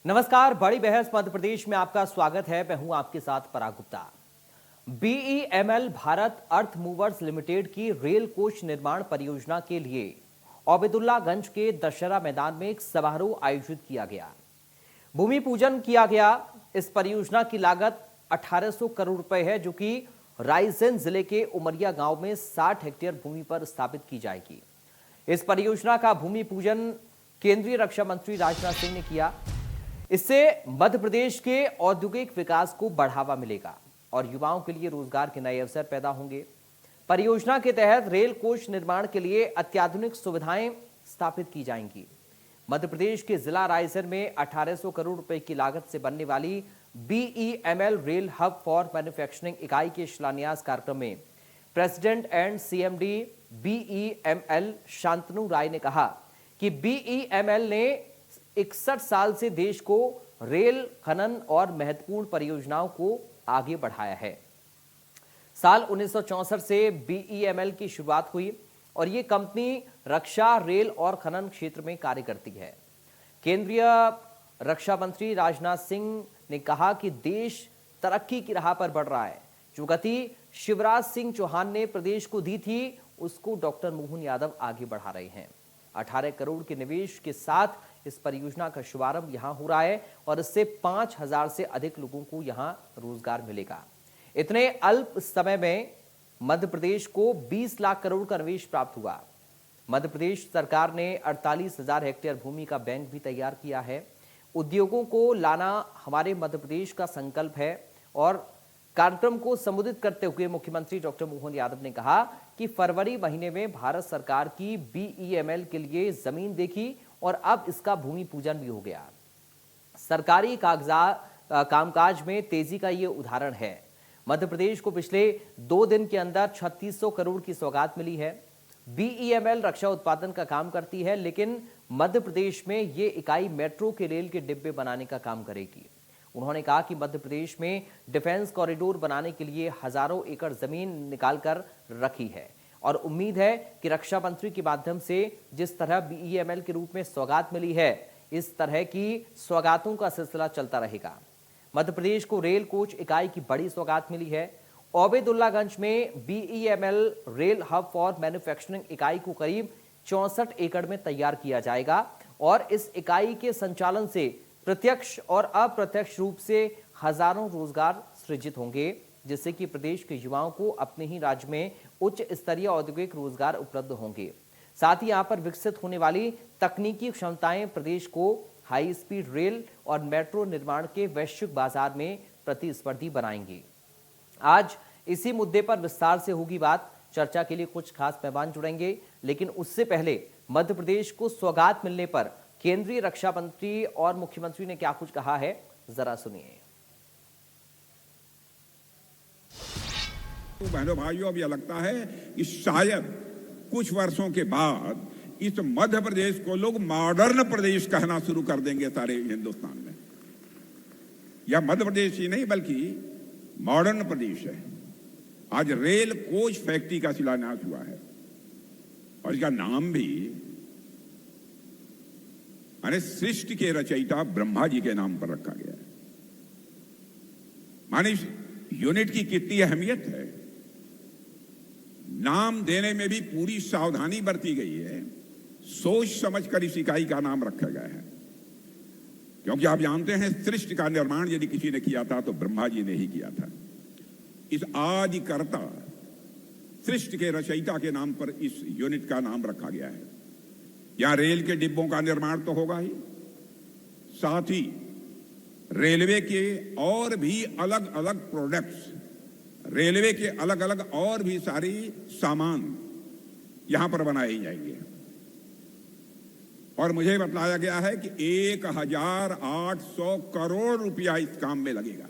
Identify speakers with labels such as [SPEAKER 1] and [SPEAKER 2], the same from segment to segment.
[SPEAKER 1] नमस्कार, बड़ी बहस मध्य प्रदेश में आपका स्वागत है। मैं हूं आपके साथ पराग गुप्ता। बीईएमएल भारत अर्थ मूवर्स लिमिटेड की रेल कोच निर्माण परियोजना के लिए ओबेदुल्लागंज के दशहरा मैदान में एक समारोह आयोजित किया गया। भूमि पूजन किया गया। इस परियोजना की लागत 1800 करोड़ रुपए है, जो कि रायसेन जिले के उमरिया गांव में 60 हेक्टेयर भूमि पर स्थापित की जाएगी। इस परियोजना का भूमि पूजन केंद्रीय रक्षा मंत्री राजनाथ सिंह ने किया। इससे मध्य प्रदेश के औद्योगिक विकास को बढ़ावा मिलेगा और युवाओं के लिए रोजगार के नए अवसर पैदा होंगे। परियोजना के तहत रेल कोच निर्माण के लिए अत्याधुनिक सुविधाएं स्थापित की जाएंगी। मध्य प्रदेश के जिला रायसेन में 1800 करोड़ रुपए की लागत से बनने वाली BEML rail hub for manufacturing इकाई के शिलान्यास कार्यक्रम में president and CMD BEML Shantanu Rai ने कहा कि बीईएमएल ने 61 साल से देश को रेल खनन और महत्वपूर्ण परियोजनाओं को आगे बढ़ाया है। साल 1964 से बीईएमएल की शुरुआत हुई और ये कंपनी रक्षा, रेल और खनन क्षेत्र में कार्य करती है। केंद्रीय रक्षा मंत्री राजनाथ सिंह ने कहा कि देश तरक्की की राह पर बढ़ रहा है। जो गति शिवराज सिंह चौहान ने प्रदेश को दी थी, उसको डॉक्टर मोहन यादव आगे बढ़ा रहे हैं। 18 करोड़ के निवेश के साथ इस परियोजना का शुभारंभ यहां हो रहा है और इससे 5000 से अधिक लोगों को यहां रोजगार मिलेगा। इतने अल्प समय में मध्य प्रदेश को 20 लाख करोड़ का निवेश प्राप्त हुआ। मध्य प्रदेश सरकार ने 48,000 हेक्टेयर भूमि का बैंक भी तैयार किया है। उद्योगों को लाना हमारे मध्य प्रदेश का संकल्प है और कार्यक्रम को संबोधित करते हुए मुख्यमंत्री डॉक्टर मोहन यादव ने कहा कि फरवरी महीने में भारत सरकार की बीईएमएल के लिए जमीन देखी और अब इसका भूमि पूजन भी हो गया। सरकारी कामकाज में तेजी का ये उदाहरण है। मध्य प्रदेश को पिछले 2 दिन के अंदर 3600 करोड़ की सौगात मिली है। बीईएमएल रक्षा उत्पादन का काम करती है, लेकिन मध्य प्रदेश में ये इकाई मेट्रो के रेल के डिब्बे बनाने का काम करेगी। उन्होंने कहा कि मध्य प्रदेश में डिफेंस कॉरिडोर बनाने के लिए हजारों एकड़ जमीन निकालकर रखी है और उम्मीद है कि रक्षा मंत्री के माध्यम से जिस तरह बीईएमएल के रूप में सौगात मिली है, इस तरह की सौगातों का सिलसिला चलता रहेगा। मध्य प्रदेश को रेल कोच इकाई की बड़ी सौगात मिली है। ओबेदुल्लागंज में BEML rail hub for manufacturing इकाई को करीब 64 एकड़ में तैयार किया जाएगा और इस इकाई के संचालन से प्रत्यक्ष और अप्रत्यक्ष रूप से हजारों रोजगार सृजित होंगे, जिससे कि प्रदेश के युवाओं को अपने ही राज्य में उच्च स्तरीय औद्योगिक रोजगार उपलब्ध होंगे। साथ ही यहां पर विकसित होने वाली तकनीकी क्षमताएं प्रदेश को हाई स्पीड रेल और मेट्रो निर्माण के वैश्विक बाजार में प्रतिस्पर्धी बनाएंगी। आज इसी मुद्दे पर विस्तार से होगी बात। चर्चा के लिए कुछ खास मेहमान जुड़ेंगे, लेकिन उससे पहले मध्य प्रदेश को सौगात मिलने पर केंद्रीय रक्षा मंत्री और मुख्यमंत्री ने क्या कुछ कहा है, जरा सुनिए।
[SPEAKER 2] बहनों भाइयों, अब यह लगता है कि शायद कुछ वर्षों के बाद इस मध्य प्रदेश को लोग मॉडर्न प्रदेश कहना शुरू कर देंगे सारे हिंदुस्तान में। यह मध्य प्रदेश ही नहीं बल्कि मॉडर्न प्रदेश है। आज रेल कोच फैक्ट्री का शिलान्यास हुआ है और इसका नाम भी माने सृष्टि के रचयिता ब्रह्मा जी के नाम पर रखा गया है। माने इस यूनिट की कितनी अहमियत है। नाम देने में भी पूरी सावधानी बरती गई है। सोच समझकर इस इकाई का नाम रखा गया है, क्योंकि आप जानते हैं सृष्टि का निर्माण यदि किसी ने किया था तो ब्रह्मा जी ने ही किया था। इस आदिकर्ता सृष्टि के रचयिता के नाम पर इस यूनिट का नाम रखा गया है। यहां रेल के डिब्बों का निर्माण तो होगा ही, साथ ही रेलवे के और भी अलग अलग प्रोडक्ट्स, रेलवे के अलग अलग और भी सारी सामान यहां पर बनाए जाएंगे। और मुझे बताया गया है कि 1800 करोड़ रुपया इस काम में लगेगा।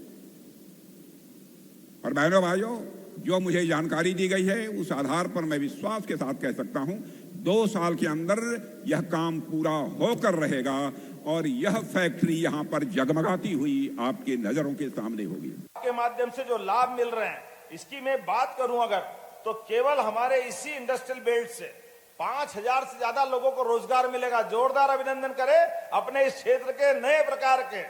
[SPEAKER 2] और बहनों भाइयों, जो मुझे जानकारी दी गई है उस आधार पर मैं विश्वास के साथ कह सकता हूं 2 साल के अंदर यह काम पूरा होकर रहेगा और यह फैक्ट्री यहां पर जगमगाती हुई आपके नजरों के सामने होगी।
[SPEAKER 3] के माध्यम से जो लाभ मिल रहे हैं, इसकी मैं बात करूं अगर, तो केवल हमारे इसी इंडस्ट्रियल बेल्ट से 5,000 से ज्यादा लोगों को रोजगार मिलेगा। जोरदार अभिनंदन करें अपने इस क्षेत्र के नए प्रकार के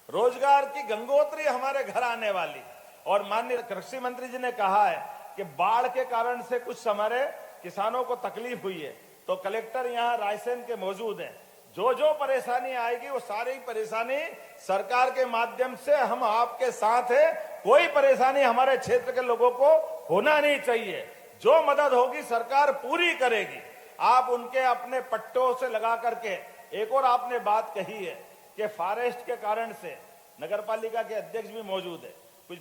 [SPEAKER 3] रोजगार की गंगोत्री हमारे घर आने वाली। और माननीय कृषि मंत्री जी ने कहा है कि बाढ़ के कारण से कुछ हमारे किसानों को तकलीफ हुई है, तो कलेक्टर यहां रायसेन के मौजूद हैं। जो जो परेशानी आएगी वो सारी परेशानी सरकार के माध्यम से हम आपके साथ हैं। कोई परेशानी हमारे क्षेत्र के लोगों को होना नहीं चाहिए। जो मदद होगी सरकार पूरी करेगी। आप उनके अपने पट्टों से लगा करके, एक और आपने बात कही है कि फॉरेस्ट के कारण से, नगरपालिका के अध्यक्ष भी मौजूद है, कुछ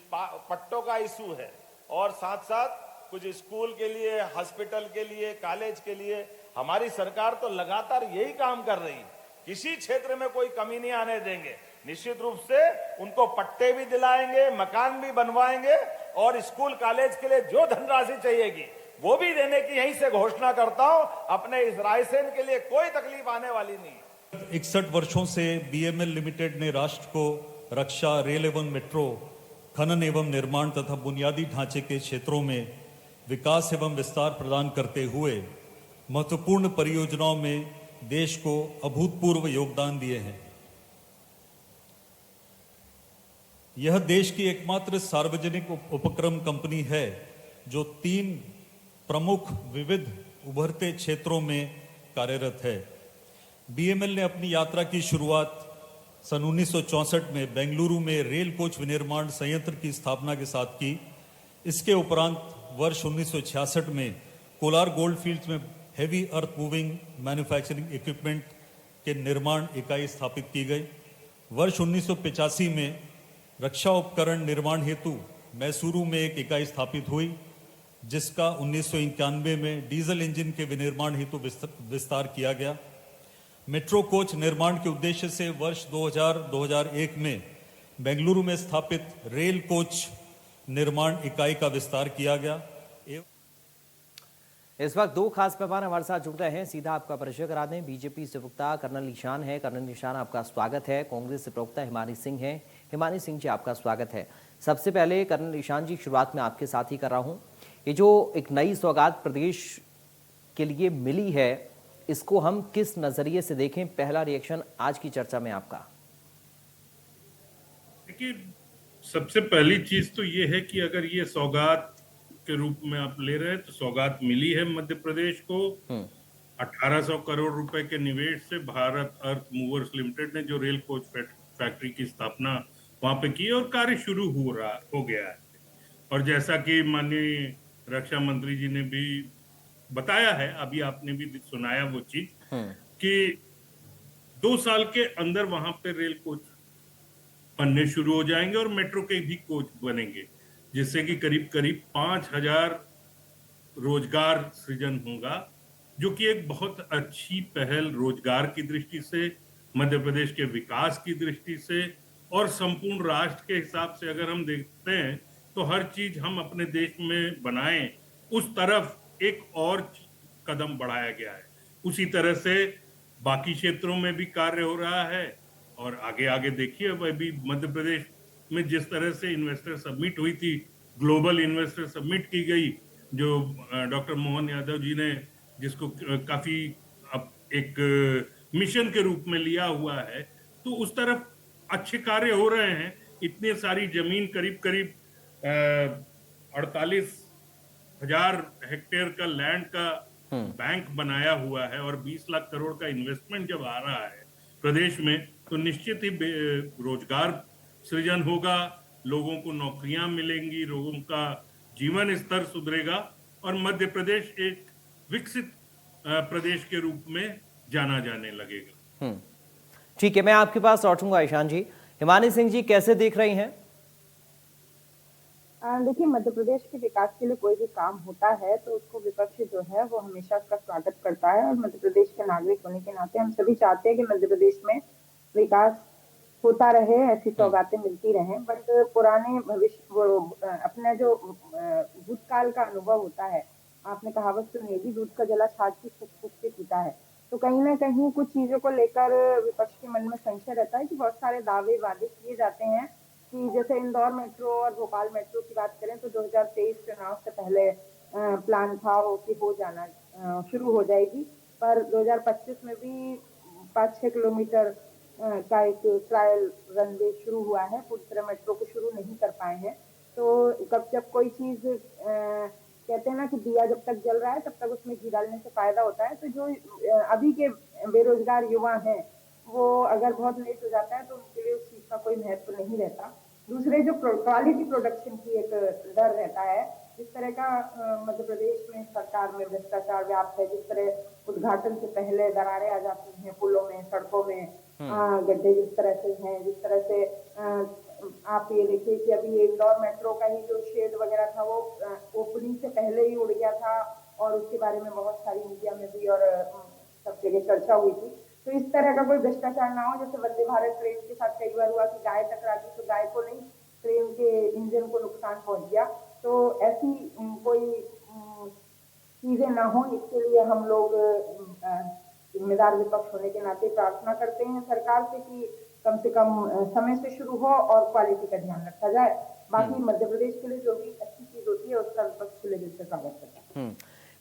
[SPEAKER 3] पट्टों का इशू है और साथ साथ कुछ स्कूल के लिए, हॉस्पिटल के लिए, कॉलेज के लिए हमारी सरकार तो लगातार यही काम कर रही है। किसी क्षेत्र में कोई कमी नहीं आने देंगे। निश्चित रूप से उनको पट्टे भी दिलाएंगे, मकान भी बनवाएंगे और स्कूल कॉलेज के लिए जो धनराशि चाहिएगी वो भी देने की यहीं से घोषणा करता हूं। अपने इस रायसेन के लिए कोई तकलीफ आने वाली नहीं।
[SPEAKER 4] 61 वर्षों से बीएमएल लिमिटेड ने राष्ट्र को रक्षा, रेल एवं मेट्रो, खनन एवं निर्माण तथा बुनियादी ढांचे के क्षेत्रों में विकास एवं विस्तार प्रदान करते हुए महत्वपूर्ण परियोजनाओं में देश को अभूतपूर्व योगदान दिए हैं। यह देश की एकमात्र सार्वजनिक उपक्रम कंपनी है जो 3 प्रमुख विविध उभरते क्षेत्रों में कार्यरत है। बीएमएल ने अपनी यात्रा की शुरुआत सन 1964 में बेंगलुरु में रेल कोच विनिर्माण संयंत्र की स्थापना के साथ की। इसके उपरांत वर्ष 1966 में कोलार गोल्डफील्ड्स में heavy earth moving manufacturing equipment के निर्माण इकाई स्थापित की गई। वर्ष 1985 में रक्षा उपकरण निर्माण हेतु मैसूरू में एक इकाई स्थापित हुई, जिसका 1991 में डीजल इंजन के विनिर्माण हेतु विस्तार किया गया। मेट्रो कोच निर्माण के उद्देश्य से वर्ष 2000-2001 में बेंगलुरु में स्थापित रेल कोच निर्माण इकाई का विस्तार किया गया।
[SPEAKER 1] इस वक्त 2 खास मेहमान हमारे साथ जुड़ रहे हैं। सीधा आपका परिचय करा दें। बीजेपी से प्रवक्ता कर्नल निशान है। कर्नल निशान, आपका स्वागत है। कांग्रेस से प्रवक्ता हिमानी सिंह है। हिमानी सिंह जी, आपका स्वागत है। सबसे पहले कर्नल निशान जी, शुरुआत में आपके साथ ही कर रहा हूं। ये जो एक नई सौगात प्रदेश के लिए मिली है, इसको हम किस नजरिए से देखें? पहला रिएक्शन आज की चर्चा में आपका।
[SPEAKER 5] देखिए, सबसे पहली चीज तो ये है कि अगर ये सौगात के रूप में आप ले रहे हैं तो सौगात मिली है मध्य प्रदेश को। 1800 करोड़ रुपए के निवेश से भारत अर्थ मूवर्स लिमिटेड ने जो रेल कोच फैक्ट्री की स्थापना वहां पे की और कार्य शुरू हो गया है। और जैसा कि माननीय रक्षा मंत्री जी ने भी बताया है, अभी आपने भी सुनाया वो चीज कि 2 साल के अंदर वहां पे रेल कोच बनने शुरू हो जाएंगे और मेट्रो के भी कोच बनेंगे, जिससे कि करीब करीब 5000 रोजगार सृजन होगा, जो कि एक बहुत अच्छी पहल रोजगार की दृष्टि से, मध्य प्रदेश के विकास की दृष्टि से और संपूर्ण राष्ट्र के हिसाब से अगर हम देखते हैं तो हर चीज हम अपने देश में बनाएं, उस तरफ एक और कदम बढ़ाया गया है। उसी तरह से बाकी क्षेत्रों में भी कार्य हो रहा है और आगे आगे देखिए, अभी मध्य प्रदेश में जिस तरह से इन्वेस्टर समिट हुई थी, ग्लोबल इन्वेस्टर समिट की गई, जो डॉक्टर मोहन यादव जी ने जिसको काफी एक मिशन के रूप में लिया हुआ है, तो उस तरफ अच्छे कार्य हो रहे हैं। इतनी सारी जमीन, करीब करीब 48,000 हेक्टेयर का लैंड का बैंक बनाया हुआ है और 20 लाख करोड़ का इन्वेस्टमेंट जब आ रहा है प्रदेश में, तो निश्चित ही रोजगार सृजन होगा, लोगों को नौकरियां मिलेंगी, लोगों का जीवन स्तर सुधरेगा और मध्य प्रदेश एक विकसित प्रदेश के रूप में जाना जाने लगेगा।
[SPEAKER 1] ठीक है, मैं आपके पास लौटूंगा ईशान जी। हिमानी सिंह जी, कैसे देख रही हैं?
[SPEAKER 6] देखिए, मध्य प्रदेश के विकास के लिए कोई भी काम होता है तो उसको विपक्ष जो है वो हमेशा उसका स्वागत करता है और मध्य प्रदेश के नागरिक होने के नाते हम सभी चाहते हैं कि मध्य प्रदेश में विकास होता रहे, ऐसी सौगातें मिलती रहें। बट पुराने भविष्य, वो अपना जो भूतकाल का अनुभव होता है, आपने कहावत सुनी होगी, दूध का जला छाछ की फूंक फूंक के पीता है। तो कहीं ना कहीं कुछ चीजों को लेकर विपक्ष के मन में संशय रहता है कि बहुत सारे दावे वादे किए जाते हैं कि जैसे इंदौर मेट्रो और भोपाल मेट्रो की बात करें तो 2023 चुनाव से पहले प्लान था कि हो जाना शुरू हो जाएगी। पर 2025 में भी 5-6 किलोमीटर का एक ट्रायल रनवे शुरू हुआ है, पूरी तरह मेट्रो को शुरू नहीं कर पाए हैं। तो जब कोई चीज कहते हैं ना कि दिया जब तक जल रहा है तब तक उसमें घी डालने से फायदा होता है। तो जो अभी के बेरोजगार युवा हैं वो अगर बहुत लेट हो जाता है तो उनके लिए उस चीज का कोई महत्व नहीं रहता। दूसरे जो क्वालिटी प्रोडक्शन की एक डर रहता है, जिस तरह का मध्य प्रदेश में सरकार में भ्रष्टाचार व्याप्त है, जिस तरह उद्घाटन से पहले दरारें आ जाती हैं पुलों में, सड़कों में, गड्ढे जिस तरह से हैं, जिस तरह से आप ये देखिए कि अभी इंदौर मेट्रो का ही जो शेड वगैरह था वो ओपनिंग से पहले ही उड़ गया था और उसके बारे में बहुत सारी मीडिया में भी और सब जगह चर्चा हुई थी। तो इस तरह का कोई भ्रष्टाचार ना हो, जैसे वंदे भारत ट्रेन के साथ कई बार हुआ कि गाय टकरा गई तो गाय को नहीं, ट्रेन के इंजन को नुकसान पहुंच गया। तो ऐसी कोई चीजें ना हो, इसके लिए हम लोग जिम्मेदार विपक्ष होने के नाते प्रार्थना करते हैं सरकार से कि कम से कम समय से शुरू हो और क्वालिटी का ध्यान रखा जाए। बाकी मध्य प्रदेश के लिए जो भी अच्छी चीज होती है उसका विपक्ष खुले दिल से स्वागत करता है।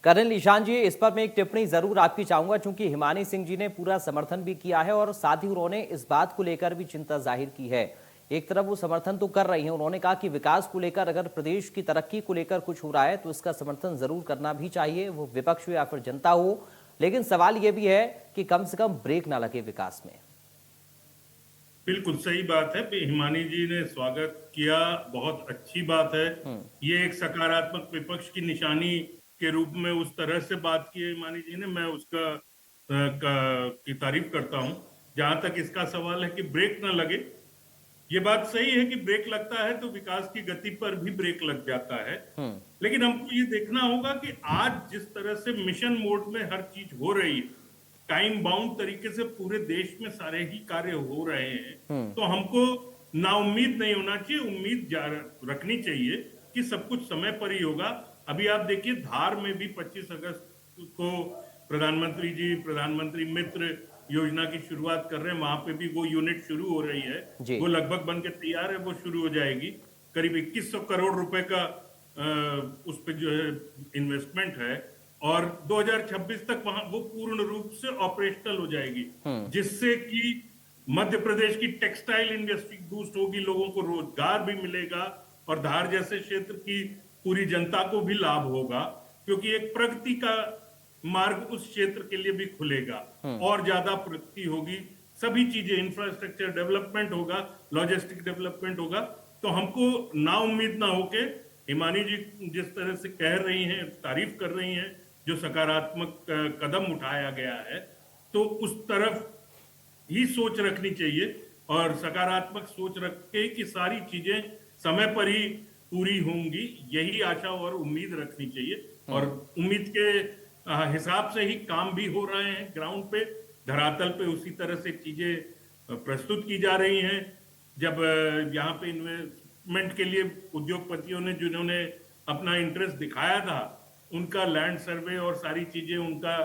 [SPEAKER 1] कर्नल ईशान जी, इस पर मैं एक टिप्पणी जरूर आपकी चाहूंगा, क्योंकि हिमानी सिंह जी ने पूरा समर्थन भी किया है और साथ ही उन्होंने इस बात को लेकर भी चिंता जाहिर की है। एक तरफ वो समर्थन तो कर रही हैं, उन्होंने कहा कि विकास को लेकर अगर प्रदेश की तरक्की को लेकर कुछ हो रहा है तो इसका समर्थन जरूर करना भी चाहिए, वो विपक्ष हो या फिर जनता हो। लेकिन सवाल ये भी है कि कम से कम ब्रेक ना लगे विकास में।
[SPEAKER 5] बिल्कुल सही बात है। हिमानी जी ने स्वागत किया, बहुत अच्छी बात है। ये एक सकारात्मक विपक्ष की निशानी के रूप में उस तरह से बात की है हिमानी जी ने, मैं उसका की तारीफ करता हूं। जहां तक इसका सवाल है कि ब्रेक ना लगे, ये बात सही है कि ब्रेक लगता है तो विकास की गति पर भी ब्रेक लग जाता है। लेकिन हमको ये देखना होगा कि आज जिस तरह से मिशन मोड में हर चीज हो रही है, टाइम बाउंड तरीके से पूरे देश में सारे ही कार्य हो रहे हैं, तो हमको ना उम्मीद नहीं होना चाहिए, उम्मीद रखनी चाहिए कि सब कुछ समय पर ही होगा। अभी आप देखिए धार में भी 25 अगस्त को प्रधानमंत्री जी प्रधानमंत्री मित्र योजना की शुरुआत कर रहे हैं, वहां पे भी वो यूनिट शुरू हो रही है, वो लगभग बन के तैयार है, वो शुरू हो जाएगी। करीब 2100 करोड़ रुपए का उस पे जो है इन्वेस्टमेंट है और 2026 तक वहां वो पूर्ण रूप से ऑपरेशनल हो जाएगी, जिससे कि मध्य प्रदेश की टेक्सटाइल इंडस्ट्री बूस्ट होगी, लोगों को रोजगार भी मिलेगा और धार जैसे क्षेत्र की पूरी जनता को भी लाभ होगा, क्योंकि एक प्रगति का मार्ग उस क्षेत्र के लिए भी खुलेगा और ज्यादा प्रगति होगी, सभी चीजें, इंफ्रास्ट्रक्चर डेवलपमेंट होगा, लॉजिस्टिक डेवलपमेंट होगा। तो हमको ना उम्मीद ना होके हिमानी जी जिस तरह से कह रही हैं, तारीफ कर रही हैं, जो सकारात्मक कदम उठाया गया है, तो उस तरफ ही सोच रखनी चाहिए और सकारात्मक सोच रख के कि सारी चीजें समय पर ही पूरी होंगी, यही आशा और उम्मीद रखनी चाहिए। और उम्मीद के हिसाब से ही काम भी हो रहे हैं, ग्राउंड पे, धरातल पे उसी तरह से चीजें प्रस्तुत की जा रही हैं। जब यहाँ पे इन्वेस्टमेंट के लिए उद्योगपतियों ने जिन्होंने अपना इंटरेस्ट दिखाया था, उनका लैंड सर्वे और सारी चीजें, उनका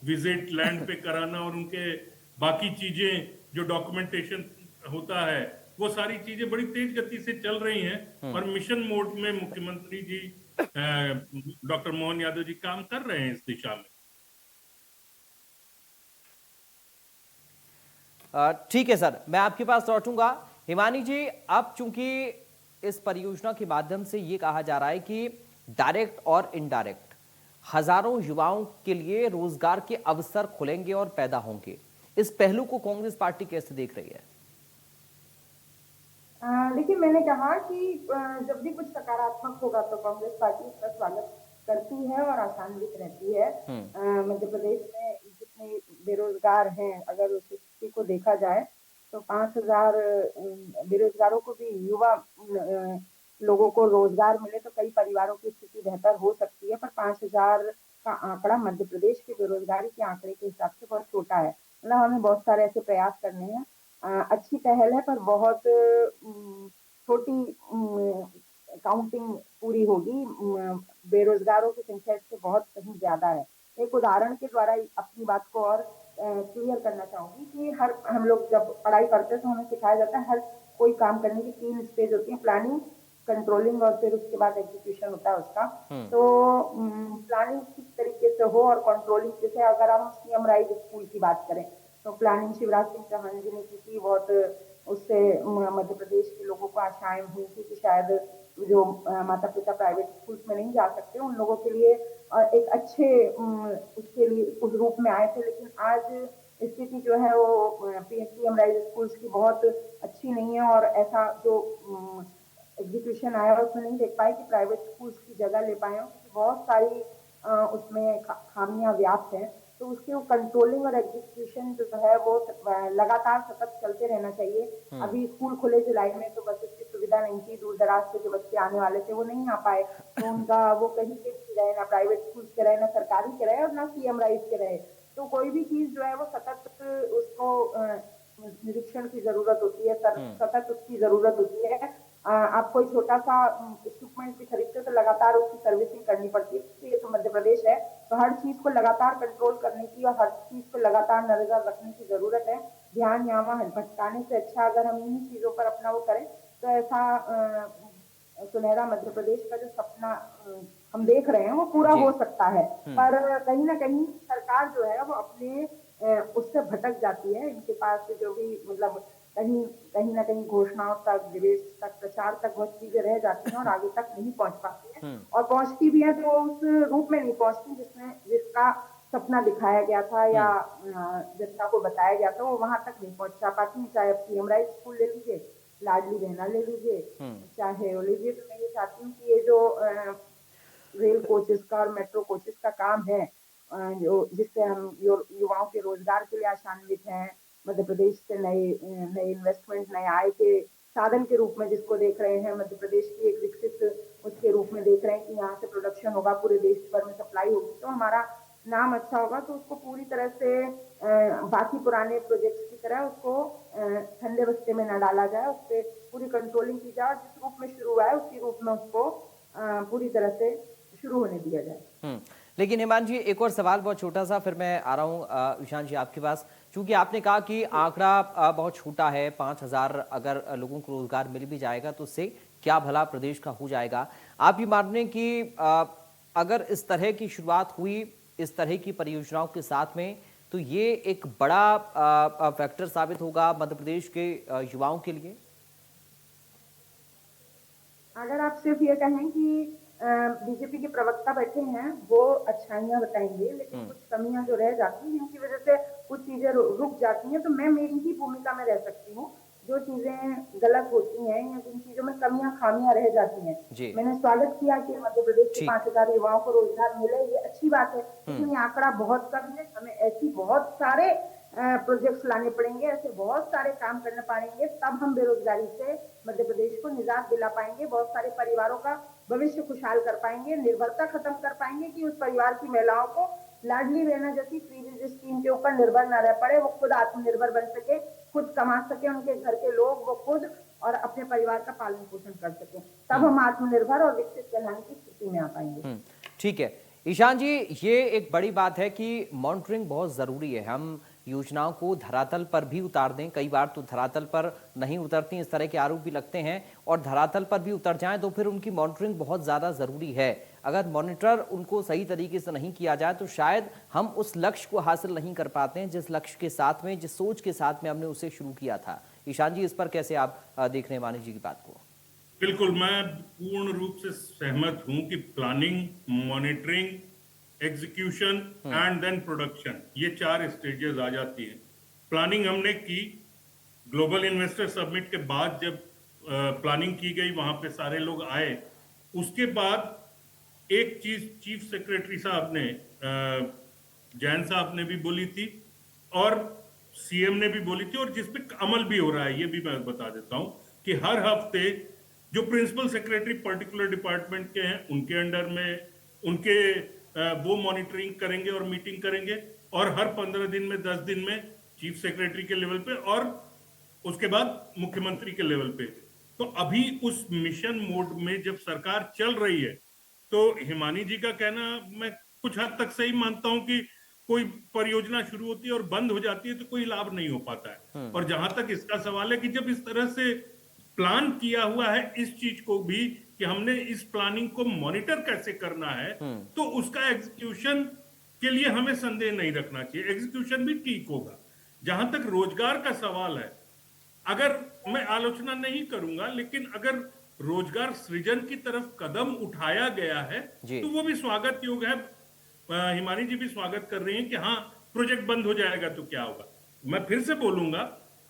[SPEAKER 5] विजिट लैंड पे कराना और उनके बाकी चीजें जो डॉक्यूमेंटेशन होता है, वो सारी चीजें बड़ी तेज गति से चल रही हैं और मिशन मोड में मुख्यमंत्री जी डॉक्टर मोहन यादव जी काम कर रहे हैं इस दिशा में।
[SPEAKER 1] ठीक है सर, मैं आपके पास लौटूंगा। हिमानी जी, अब चूंकि इस परियोजना के माध्यम से ये कहा जा रहा है कि डायरेक्ट और इनडायरेक्ट हजारों युवाओं के लिए रोजगार के अवसर खुलेंगे और पैदा होंगे, इस पहलू को कांग्रेस पार्टी कैसे देख रही है?
[SPEAKER 6] देखिए, मैंने कहा कि जब भी कुछ सकारात्मक होगा तो कांग्रेस पार्टी उसका स्वागत करती है और आशान्वित रहती है। मध्य प्रदेश में जितने बेरोजगार हैं, अगर उस स्थिति को देखा जाए तो 5000 बेरोजगारों को भी, युवा लोगों को रोजगार मिले तो कई परिवारों की स्थिति बेहतर हो सकती है। पर 5000 का आंकड़ा मध्य प्रदेश के बेरोजगारी के आंकड़े के हिसाब से बहुत छोटा है। मतलब हमें बहुत सारे ऐसे प्रयास करने हैं। अच्छी पहल है पर बहुत छोटी काउंटिंग पूरी होगी। बेरोजगारों की संख्या इससे बहुत कहीं ज्यादा है। एक उदाहरण के द्वारा अपनी बात को और क्लियर करना चाहूंगी कि हम लोग जब पढ़ाई करते हैं तो हमें सिखाया जाता है हर कोई काम करने की 3 स्टेज होती है: प्लानिंग, कंट्रोलिंग और फिर उसके बाद एग्जीक्यूशन होता है उसका। तो प्लानिंग किस तरीके से हो और कंट्रोलिंग जैसे अगर हम सीएम राइज स्कूल की बात करें तो प्लानिंग शिवराज सिंह चौहान जी ने की थी। बहुत उससे मध्य प्रदेश के लोगों को आशाएं हुई थी कि शायद जो माता पिता प्राइवेट स्कूल्स में नहीं जा सकते उन लोगों के लिए एक अच्छे उसके लिए उस रूप में आए थे। लेकिन आज स्थिति जो है वो सीएम राइज स्कूल्स की बहुत अच्छी नहीं है और ऐसा जो एग्जीक्यूशन आया उसमें नहीं देख पाए कि प्राइवेट स्कूल्स की जगह ले पाए क्योंकि बहुत सारी उसमें खामियां व्याप्त हैं। तो उसके कंट्रोलिंग और एग्जीक्यूशन जो है वो लगातार सतत चलते रहना चाहिए। अभी स्कूल खुले जुलाई में तो बसेस की सुविधा नहीं थी, दूर दराज से जो बच्चे आने वाले थे वो नहीं आ पाए, तो उनका वो कहीं के भी रहे, ना प्राइवेट स्कूल के रहे, ना सरकारी के रहे और ना सीएम राइज के रहे। तो कोई भी चीज जो है वो सतत उसको निरीक्षण की जरूरत होती है, सतत उसकी जरूरत होती है। आप कोई छोटा सा इक्विपमेंट भी खरीदते तो लगातार उसकी सर्विसिंग करनी पड़ती है। तो ये तो मध्य प्रदेश है, तो हर चीज को लगातार कंट्रोल करने की और हर चीज को लगातार नजर रखने की जरूरत है। ध्यान यहाँ वहाँ भटकाने से अच्छा अगर हम इन्हीं चीजों पर अपना वो करें तो ऐसा सुनहरा मध्य प्रदेश का जो सपना हम देख रहे हैं वो पूरा हो सकता है। पर कहीं ना कहीं सरकार जो है वो अपने उससे भटक जाती है। इनके पास जो भी मतलब कहीं ना कहीं घोषणाओं तक, निवेश तक, प्रचार तक बहुत चीजें रह जाती हैं और आगे तक नहीं पहुंच पाती है। और पहुंचती भी है तो उस रूप में नहीं पहुंचती जिसका सपना दिखाया गया था या जनता को बताया गया था, वो वहां तक नहीं पहुंच पाती। चाहे अब सीएम राइज स्कूल ले लीजिए, लाडली बहना ले लीजिए, चाहे वो लीजिए। तो मैं ये चाहती हूँ कि ये जो रेल कोचेस का और मेट्रो कोचेस का काम है जो जिससे हम युवाओं के रोजगार के लिए आशान्वित हैं, मध्य प्रदेश से नए इन्वेस्टमेंट, नए आय के साधन के रूप में जिसको देख रहे हैं, मध्य प्रदेश की एक विकसित उसके रूप में देख रहे हैं कि यहाँ से प्रोडक्शन होगा, पूरे देश भर में सप्लाई होगी तो हमारा नाम अच्छा होगा। तो उसको पूरी तरह से बाकी पुराने प्रोजेक्ट्स की तरह उसको ठंडे बस्ते में न डाला जाए, उस पर पूरी कंट्रोलिंग की जाए और जिस रूप में शुरू हुआ है उसी रूप में उसको पूरी तरह से शुरू होने दिया जाए।
[SPEAKER 1] लेकिन हिमान जी एक और सवाल बहुत छोटा सा, फिर मैं आ रहा हूँ ईशान जी आपके पास। चूंकि आपने कहा कि आंकड़ा बहुत छोटा है, 5,000 अगर लोगों को रोजगार मिल भी जाएगा तो उससे क्या भला प्रदेश का हो जाएगा। आप ये मान रहे हैं कि अगर इस तरह की शुरुआत हुई, इस तरह की परियोजनाओं के साथ में, तो ये एक बड़ा फैक्टर साबित होगा मध्य प्रदेश के युवाओं के लिए।
[SPEAKER 6] अगर आप सिर्फ ये कहें कि बीजेपी के प्रवक्ता बैठे हैं वो अच्छाइयां बताएंगे लेकिन कुछ कमियां जो रह जाती हैं जिनकी वजह से कुछ चीजें रुक जाती हैं, तो मैं मेरी ही भूमिका में रह सकती हूँ। जो चीजें गलत होती हैं या जिन चीजों में कमियां खामियां रह जाती हैं, मैंने स्वागत किया कि मध्य प्रदेश के 5,000 युवाओं को रोजगार मिले, ये अच्छी बात है। लेकिन ये आंकड़ा बहुत कम है, हमें ऐसी बहुत सारे प्रोजेक्ट्स लाने पड़ेंगे, ऐसे बहुत सारे काम करने पड़ेंगे, तब हम बेरोजगारी से मध्य प्रदेश को निजात दिला पाएंगे, बहुत सारे परिवारों का भविष्य खुशहाल कर पाएंगे, निर्भरता खत्म कर पाएंगे कि उस परिवार की महिलाओं को लाडली बहना जैसी फ्री स्कीम के ऊपर निर्भर न रह पड़े, वो खुद आत्मनिर्भर बन सके, खुद कमा सके, उनके घर के लोग वो खुद और अपने परिवार का पालन पोषण कर सके, तब हम आत्मनिर्भर और विकसित कहलाने की स्थिति में आ पाएंगे।
[SPEAKER 1] ठीक है ईशान जी, ये एक बड़ी बात है कि मॉनिटरिंग बहुत जरूरी है। हम योजनाओं को धरातल पर भी उतार दें, कई बार तो धरातल पर नहीं उतरती, इस तरह के आरोप भी लगते हैं, और धरातल पर भी उतर जाएं तो फिर उनकी मॉनिटरिंग बहुत ज़्यादा ज़रूरी है। अगर मॉनिटर उनको सही तरीके से नहीं किया जाए तो शायद हम उस लक्ष्य को हासिल नहीं कर पाते हैं जिस लक्ष्य के साथ में, जिस सोच के साथ में हमने उसे शुरू किया था। ईशान जी, इस पर कैसे आप देख रहे हैं मानिक जी की बात को?
[SPEAKER 5] बिल्कुल, मैं पूर्ण रूप से सहमत हूं कि planning, monitoring, execution and then production, ये 4 स्टेजेस आ जाती है। प्लानिंग हमने की, ग्लोबल इन्वेस्टर समिट के बाद जब प्लानिंग की गई, वहां पे सारे लोग आए, उसके बाद एक चीज चीफ सेक्रेटरी साहब ने, जैन साहब ने भी बोली थी और सीएम ने भी बोली थी, और जिसपे अमल भी हो रहा है, ये भी मैं बता देता हूं कि हर हफ्ते जो प्रिंसिपल सेक्रेटरी पर्टिकुलर डिपार्टमेंट के हैं उनके अंडर में उनके वो मॉनिटरिंग करेंगे और मीटिंग करेंगे, और हर 15 दिन में 10 दिन में चीफ सेक्रेटरी के लेवल पे और उसके बाद मुख्यमंत्री के लेवल पे। तो अभी उस मिशन मोड में जब सरकार चल रही है, तो हिमानी जी का कहना मैं कुछ हद तक सही मानता हूं कि कोई परियोजना शुरू होती है और बंद हो जाती है तो कोई लाभ नहीं हो पाता है। और जहां तक इसका सवाल है कि जब इस तरह से प्लान किया हुआ है इस चीज को भी कि हमने इस प्लानिंग को मॉनिटर कैसे करना है, तो उसका एग्जीक्यूशन के लिए हमें संदेह नहीं रखना चाहिए। एग्जीक्यूशन भी ठीक होगा। जहां तक रोजगार का सवाल है, अगर मैं आलोचना नहीं करूंगा, लेकिन अगर रोजगार सृजन की तरफ कदम उठाया गया है तो वो भी स्वागत योग्य है। हिमानी जी भी स्वागत कर रही हैं कि हाँ, प्रोजेक्ट बंद हो जाएगा तो क्या होगा। मैं फिर से बोलूंगा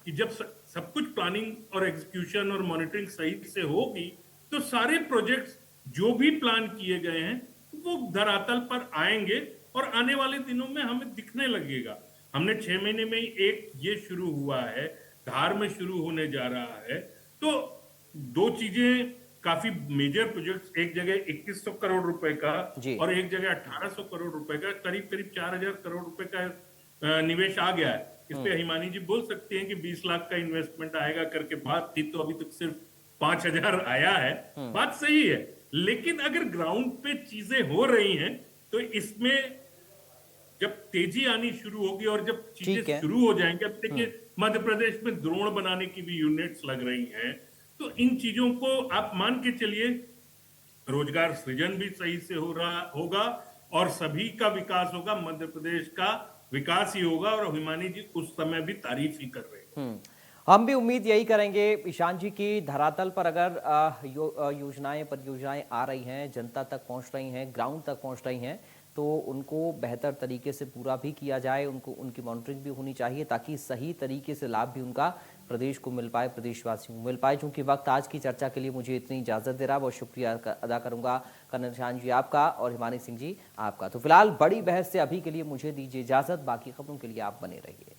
[SPEAKER 5] कि जब सब कुछ प्लानिंग और एग्जीक्यूशन और मॉनिटरिंग सही से होगी तो सारे प्रोजेक्ट्स जो भी प्लान किए गए हैं वो धरातल पर आएंगे और आने वाले दिनों में हमें दिखने लगेगा। हमने 6 महीने में ही एक ये शुरू हुआ है, धार में शुरू होने जा रहा है। तो दो चीजें काफी मेजर प्रोजेक्ट्स, एक जगह 2100 करोड़ रुपए का और एक जगह 1800 करोड़ रुपए का, करीब करीब 4000 करोड़ रुपए का निवेश आ गया है। इस पे हिमानी जी बोल सकते हैं कि 20 लाख का इन्वेस्टमेंट आएगा करके बात थी, तो अभी तक सिर्फ 5000 आया है। बात सही है, लेकिन अगर ग्राउंड पे चीजें हो रही हैं तो इसमें जब तेजी आनी शुरू होगी और जब चीजें शुरू हो जाएंगे, अब देखिए मध्य प्रदेश में ड्रोन बनाने की भी यूनिट्स लग रही हैं, तो इन चीजों को आप मान के चलिए रोजगार सृजन भी सही से हो रहा होगा और सभी का विकास होगा, मध्य प्रदेश का विकास ही होगा। और हिमानी जी उस समय भी तारीफ ही कर रहे हैं।
[SPEAKER 1] हम भी उम्मीद यही करेंगे ईशान जी की धरातल पर अगर योजनाएं परियोजनाएं आ रही हैं, जनता तक पहुंच रही हैं, ग्राउंड तक पहुंच रही हैं, तो उनको बेहतर तरीके से पूरा भी किया जाए, उनकी मॉनिटरिंग भी होनी चाहिए ताकि सही तरीके से लाभ भी उनका प्रदेश को मिल पाए, प्रदेशवासियों को मिल पाए। चूंकि वक्त आज की चर्चा के लिए मुझे इतनी इजाजत दे रहा, बहुत शुक्रिया अदा करूंगा कर्नल ईशान जी आपका और हिमानी सिंह जी आपका। तो फिलहाल बड़ी बहस से अभी के लिए मुझे दीजिए इजाजत, बाकी खबरों के लिए आप बने रहिए।